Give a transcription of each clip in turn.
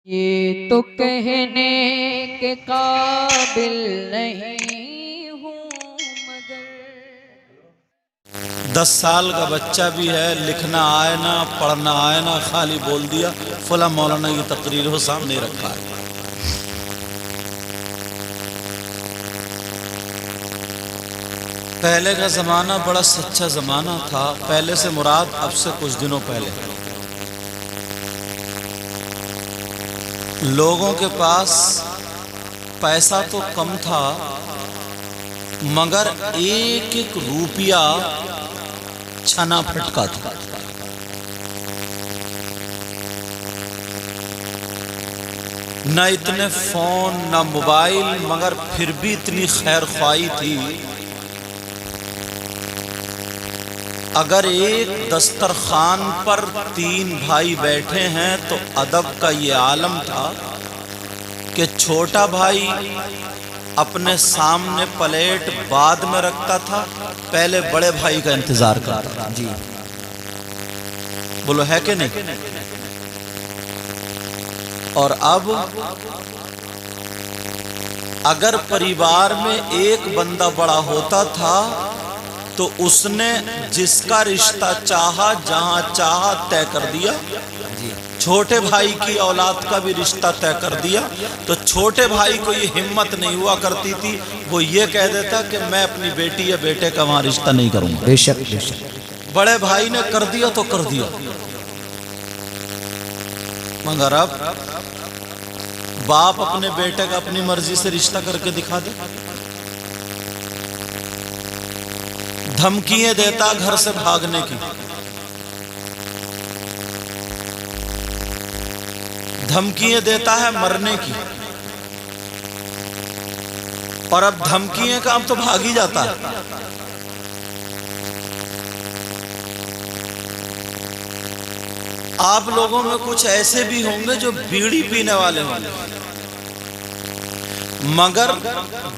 ये तो कहने के काबिल नहीं हूँ मगर 10 साल का बच्चा भी है, लिखना आए ना पढ़ना आए ना, खाली बोल दिया फला मौलाना की तकरीर हो सामने रखा है। पहले का ज़माना बड़ा सच्चा ज़माना था। पहले से मुराद अब से कुछ दिनों पहले। लोगों के पास पैसा तो कम था, मगर एक एक रुपया छना फटका था। न इतने फोन न मोबाइल, मगर फिर भी इतनी खैर ख्वाही थी। अगर एक दस्तरखान पर 3 भाई बैठे हैं तो अदब का ये आलम था कि छोटा भाई अपने सामने प्लेट बाद में रखता था, पहले बड़े भाई का इंतजार करता था। जी बोलो है कि नहीं? और अब अगर परिवार में एक बंदा बड़ा होता था तो उसने जिसका रिश्ता चाहा जहां चाहा तय कर दिया। छोटे भाई की औलाद का भी रिश्ता तय कर दिया। तो छोटे भाई को ये हिम्मत नहीं हुआ करती थी, वो ये कह देता कि मैं अपनी बेटी या बेटे का वहां रिश्ता नहीं करूंगा। बेशक बेशक। बड़े भाई ने कर दिया तो कर दिया। मगर अब बाप अपने बेटे का अपनी मर्जी से रिश्ता करके दिखा दे। धमकियां देता घर से भागने की, धमकियां देता है मरने की, और अब धमकियां का अब तो भाग ही जाता है। आप लोगों में कुछ ऐसे भी होंगे जो बीड़ी पीने वाले होंगे, मगर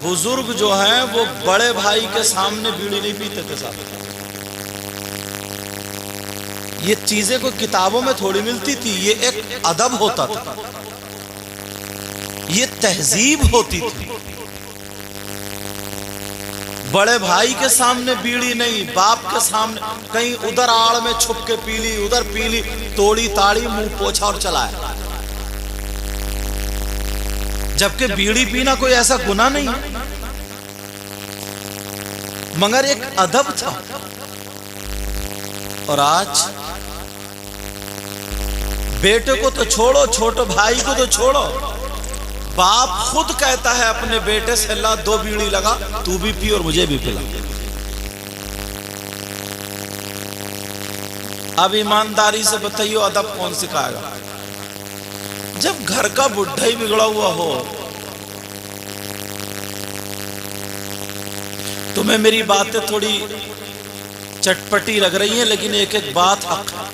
बुजुर्ग जो हैं वो बड़े भाई के सामने बीड़ी नहीं पीते थे साहब। ये चीजें कोई किताबों में थोड़ी मिलती थी, ये एक अदब होता था, ये तहजीब होती थी। बड़े भाई के सामने बीड़ी नहीं, बाप के सामने कहीं उधर आड़ में छुप के पी ली, उधर पी ली, तोड़ी ताड़ी, मुंह पोछा और चलाया। जबकि बीड़ी पीना कोई ऐसा गुनाह नहीं है, मगर एक अदब था। और आज बेटे को तो छोड़ो, छोटे भाई को तो छोड़ो, बाप खुद कहता है अपने बेटे से, ला 2 बीड़ी लगा, तू भी पी और मुझे भी पिला। अब ईमानदारी से बताइए अदब कौन सिखाएगा? जब घर का बुढ़ा ही बिगड़ा हुआ हो। तुम्हें मेरी बातें थोड़ी चटपटी लग रही हैं, लेकिन एक एक बात हक है।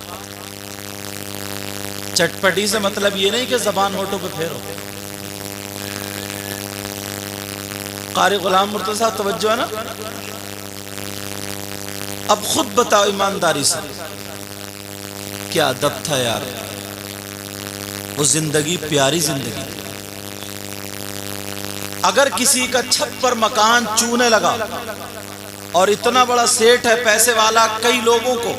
चटपटी से मतलब ये नहीं कि जबान होठों पे फेरो। कारी गुलाम मुर्तज़ा साहब तवज्जो है ना? अब खुद बताओ ईमानदारी से, क्या अदब था यार? वो जिंदगी प्यारी जिंदगी। अगर किसी का छप्पर मकान चूने लगा और इतना बड़ा सेठ है, पैसे वाला, कई लोगों को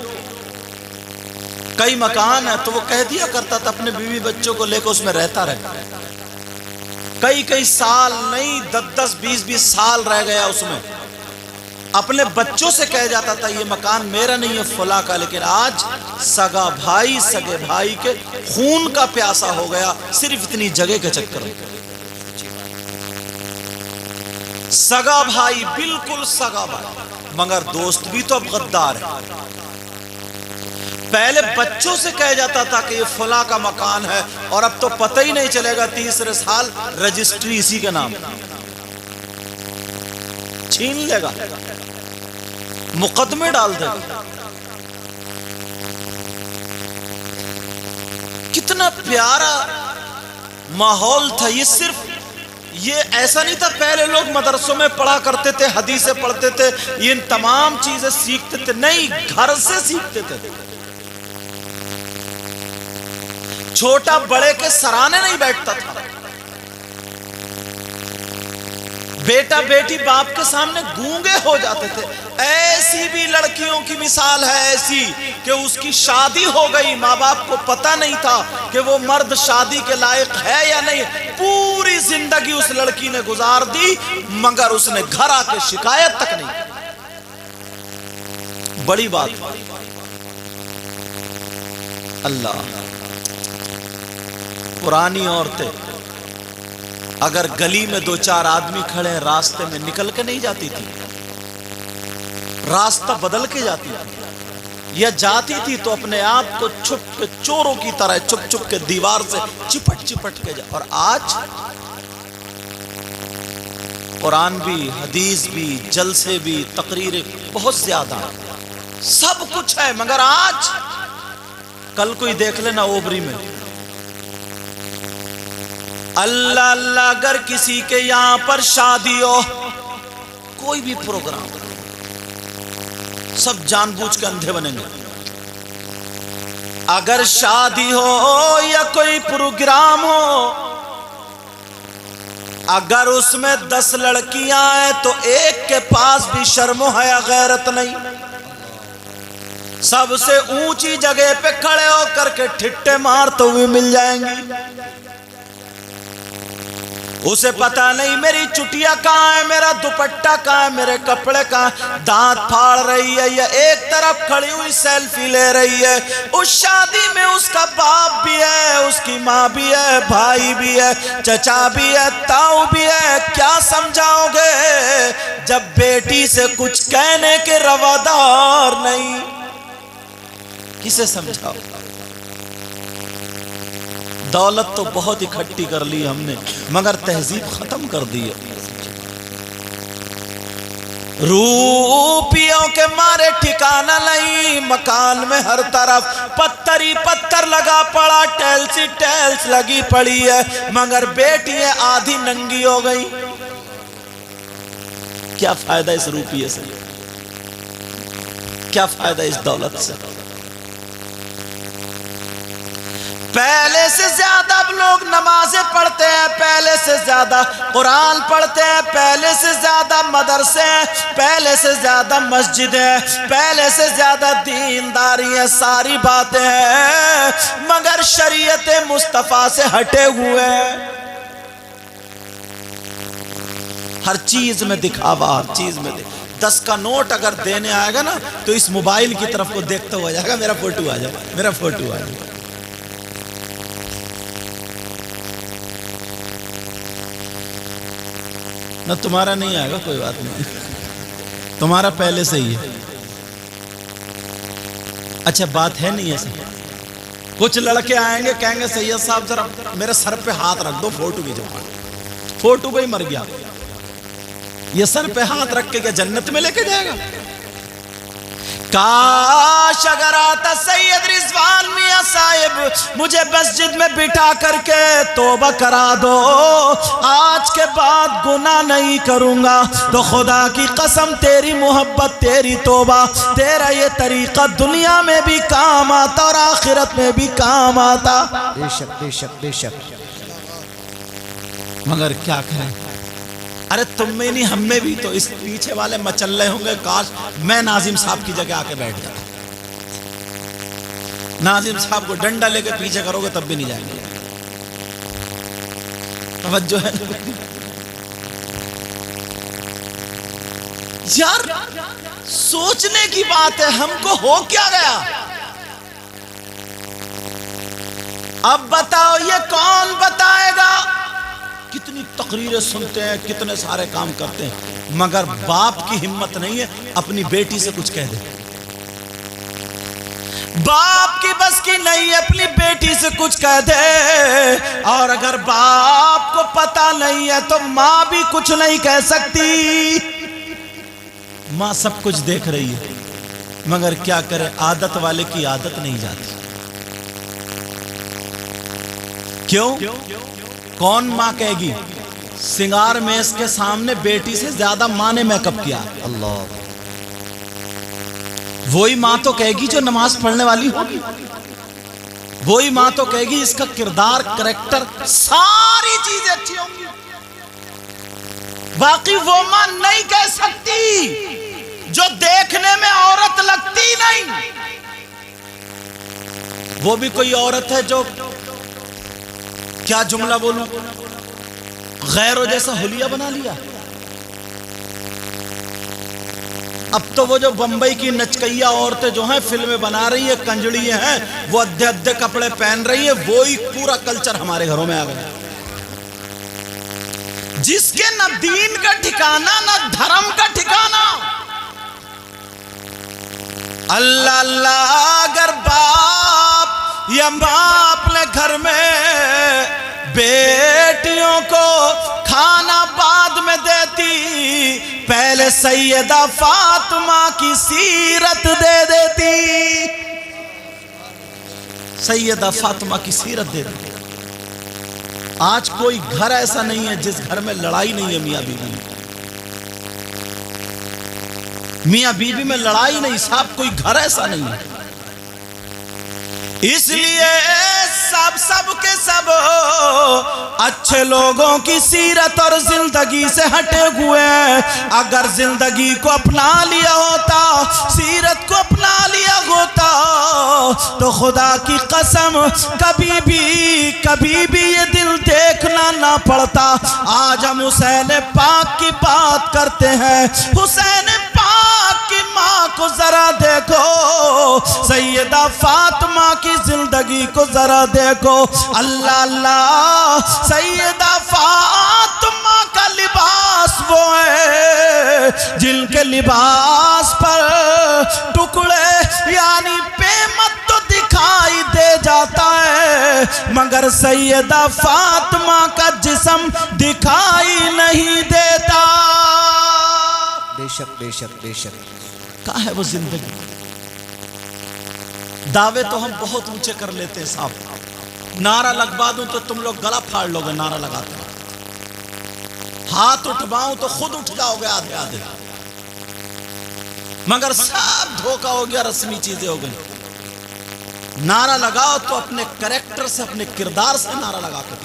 कई मकान है, तो वो कह दिया करता था अपने बीवी बच्चों को लेकर उसमें रहता रहे। कई कई साल नहीं, 10-10, 20-20 साल रह गया उसमें। अपने बच्चों से कह जाता था ये मकान मेरा नहीं है, फला का। लेकिन आज सगा भाई सगे भाई के खून का प्यासा हो गया सिर्फ इतनी जगह के चक्कर में। सगा भाई, बिल्कुल सगा भाई, मगर दोस्त भी तो अब गद्दार है। पहले बच्चों से कह जाता था कि ये फला का मकान है, और अब तो पता ही नहीं चलेगा, तीसरे साल रजिस्ट्री इसी के नाम छीन लेगा, मुकदमे डाल देगा। कितना प्यारा माहौल था ये। सिर्फ ये ऐसा नहीं था, पहले लोग मदरसों में पढ़ा करते थे, हदीसें पढ़ते थे, ये तमाम चीजें सीखते थे, नहीं, घर से सीखते थे। छोटा बड़े के सराहने नहीं बैठता था। बेटा बेटी बाप के सामने गूंगे हो जाते थे। ऐसी भी लड़कियों की मिसाल है ऐसी कि उसकी शादी हो गई, माँ बाप को पता नहीं था कि वो मर्द शादी के लायक है या नहीं। पूरी जिंदगी उस लड़की ने गुजार दी, मगर उसने घर आके शिकायत तक नहीं। बड़ी बात। अल्लाह, पुरानी औरतें अगर गली में दो चार आदमी खड़े हैं, रास्ते में निकल के नहीं जाती थी, रास्ता बदल के जाती थी, या जाती थी तो अपने आप को छुप के चोरों की तरह छुप छुप के दीवार से चिपट चिपट के जा। और आज कुरान भी, हदीस भी, जलसे भी, तकरीरें बहुत ज्यादा, सब कुछ है, मगर आज कल कोई देख लेना ओबरी में, अल्लाह अल्लाह, अगर किसी के यहां पर शादी हो, कोई भी प्रोग्राम, सब जानबूझ के अंधे बनेंगे। अगर शादी हो या कोई प्रोग्राम हो, अगर उसमें 10 लड़कियां हैं तो एक के पास भी शर्म हया गैरत नहीं। सबसे ऊंची जगह पे खड़े होकर के ठिट्टे मारते हुए मिल जाएंगी। उसे पता नहीं मेरी चुटिया कहाँ है, मेरा दुपट्टा कहाँ है, मेरे कपड़े कहाँ, दांत फाड़ रही है या एक तरफ खड़ी हुई सेल्फी ले रही है। उस शादी में उसका बाप भी है, उसकी माँ भी है, भाई भी है, चचा भी है, ताऊ भी है। क्या समझाओगे जब बेटी से कुछ कहने के रवादार नहीं? किसे समझाओ? दौलत तो बहुत इकट्ठी कर ली हमने, मगर तहजीब खत्म कर दी है। रूपियों के मारे ठिकाना नहीं, मकान में हर तरफ पत्थर ही पत्थर लगा पड़ा, टाइल्स ही टाइल्स लगी पड़ी है, मगर बेटियां आधी नंगी हो गई। क्या फायदा इस रूपिये से? क्या फायदा इस दौलत से? पहले से ज्यादा अब लोग नमाजें पढ़ते हैं, पहले से ज्यादा कुरान पढ़ते हैं, पहले से ज्यादा मदरसे हैं, पहले से ज्यादा मस्जिद है, पहले से ज्यादा दीनदारी है, सारी बातें हैं, मगर शरीयत मुस्तफा से हटे हुए हैं। हर चीज में दिखावा, हर चीज में 10 का नोट अगर देने आएगा ना तो इस मोबाइल की तरफ को देखता हुआ जाएगा, मेरा फोटो आ जाए, मेरा फोटो आ जाए। ना तुम्हारा नहीं आएगा, कोई बात नहीं, तुम्हारा पहले से ही है। अच्छा, बात है नहीं ऐसा? कुछ लड़के आएंगे कहेंगे सैयद साहब जरा मेरे सर पे हाथ रख दो, फोटो खींचो। फोटो पे ही मर गया। ये सर पे हाथ रख के क्या जन्नत में लेके जाएगा? काश अगर आता सैयद रिजवान मियां साहिब, मुझे मस्जिद में बिठा करके तौबा करा दो, आज के बाद गुनाह नहीं करूंगा, तो खुदा की कसम तेरी मोहब्बत, तेरी तौबा, तेरा ये तरीका दुनिया में भी काम आता और आखिरत में भी काम आता। बेशक बेशक बेशक। मगर क्या करें? अरे तुम में नहीं, हम में भी तो इस पीछे वाले मचल्ले होंगे। काश मैं नाजिम साहब की जगह आके बैठ जाता। नाजिम साहब को डंडा लेके पीछे करोगे तब भी नहीं जाएंगे। तवज्जो है यार, सोचने की बात है। हमको हो क्या गया? अब बताओ, ये कौन बताएगा? कितनी तकरीरें सुनते हैं, कितने सारे काम करते हैं, मगर बाप की हिम्मत नहीं है अपनी बेटी से कुछ कह दे। बाप की बस की नहीं है अपनी बेटी से कुछ कह दे। और अगर बाप को पता नहीं है तो माँ भी कुछ नहीं कह सकती। माँ सब कुछ देख रही है, मगर क्या करे, आदत वाले की आदत नहीं जाती। क्यों? कौन माँ कहेगी सिंगार मेज के सामने बेटी से ज्यादा माँ ने मेकअप किया? अल्लाह। वही माँ तो कहेगी जो नमाज पढ़ने वाली होगी, वही मां तो कहेगी इसका किरदार, करेक्टर, सारी चीजें अच्छी होंगी। बाकी वो मां नहीं कह सकती जो देखने में औरत लगती नहीं। वो भी कोई औरत है जो, क्या जुमला बोलूं, गैरों जैसा हुलिया बना लिया। अब तो वो जो बंबई की नचकैया औरतें जो हैं फिल्में बना रही है, कंजड़ी हैं, वो अद्धे अद्धे कपड़े पहन रही है, वो ही पूरा कल्चर हमारे घरों में आ गया। जिसके न दीन का ठिकाना न धर्म का ठिकाना। अल्लाह अल्लाह, अगर बाप या मां अपने घर में बेटियों को खाना बाद में देती, पहले सैयदा फातिमा की सीरत दे देती। सैयदा फातिमा की सीरत दे देती। आज कोई घर ऐसा नहीं है जिस घर में लड़ाई नहीं है मियां बीवी में। मियां बीवी में लड़ाई नहीं, साहब कोई घर ऐसा नहीं है। इसलिए सब के सब अच्छे लोगों की सीरत और जिंदगी से हटे हुए हैं। अगर जिंदगी को अपना लिया होता, सीरत को अपना लिया होता, तो खुदा की कसम कभी भी ये दिल देखना ना पड़ता। आज हम हुसैन पाक की बात करते हैं। हुसैन पाक की माँ को जरा देखो, सैयदा फातिमा की जिंदगी को जरा देखो। अल्लाह अल्लाह, सैयदा फातिमा का लिबास वो है जिनके लिबास पर टुकड़े यानी पेमत तो दिखाई दे जाता है, मगर सैयदा फातिमा का जिस्म दिखाई नहीं देता। बेशक बेशक बेशक। कहाँ है वो जिंदगी? दावे तो हम बहुत ऊंचे कर लेते हैं साहब। नारा लगवा दूं तो तुम लोग गला फाड़ लोगे नारा लगाते। हाथ उठवाऊं तो खुद उठ जाओगे आधे आधे। मगर सब धोखा हो गया, रस्मी चीजें हो गई। नारा लगाओ तो अपने कैरेक्टर से, अपने किरदार से नारा लगा कर।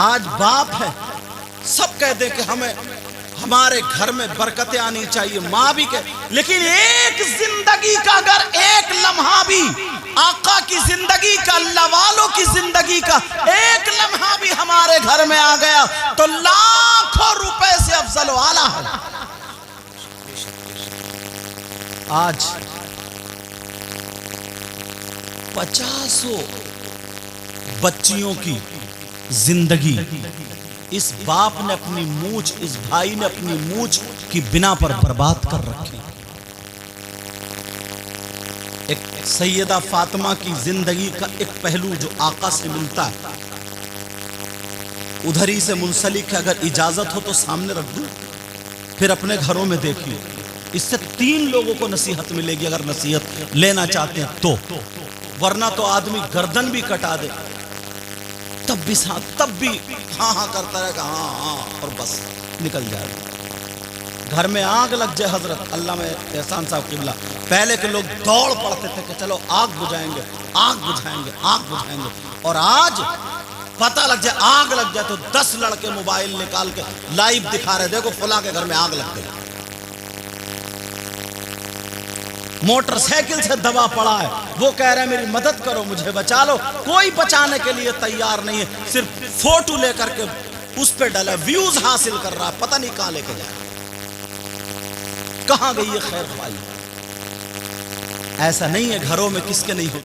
आज बाप है, सब कह दे कि हमें हमारे घर में बरकतें आनी चाहिए, मां भी कहे, लेकिन एक जिंदगी का अगर एक लम्हा भी आका की जिंदगी का, अल्लाह वालों की जिंदगी का एक लम्हा भी हमारे घर में आ गया तो लाखों रुपए से अफजल वाला है। आज 50 बच्चियों की जिंदगी इस बाप ने अपनी मूंछ, इस भाई ने अपनी मूंछ की बिना पर बर्बाद कर रखी। एक सैयदा फातिमा की जिंदगी का एक पहलू जो आका से मिलता है, उधर ही से मुंसलिक है। अगर इजाजत हो तो सामने रख दूं, फिर अपने घरों में देखिए। इससे 3 लोगों को नसीहत मिलेगी अगर नसीहत लेना चाहते हैं तो, वरना तो आदमी गर्दन भी कटा दे तब भी साथ, तब भी हाँ हाँ करता रहेगा, हाँ हाँ, और बस निकल जाएगा। घर में आग लग जाए, हजरत अल्लाह में एहसान साहब किबला, पहले के लोग दौड़ पड़ते थे कि चलो आग बुझाएंगे, आग बुझाएंगे, आग बुझाएंगे, और आज पता लग जाए आग लग जाए तो 10 लड़के मोबाइल निकाल के लाइव दिखा रहे, देखो फला के घर में आग लग गई। मोटरसाइकिल से दबा पड़ा है, वो कह रहे हैं मेरी मदद करो, मुझे बचा लो। कोई बचाने के लिए तैयार नहीं है, सिर्फ फोटो लेकर के उस पे डाला, व्यूज हासिल कर रहा है, पता नहीं कहां लेके जाए, कहां गई है खैर भाई। ऐसा नहीं है घरों में किसके नहीं हो।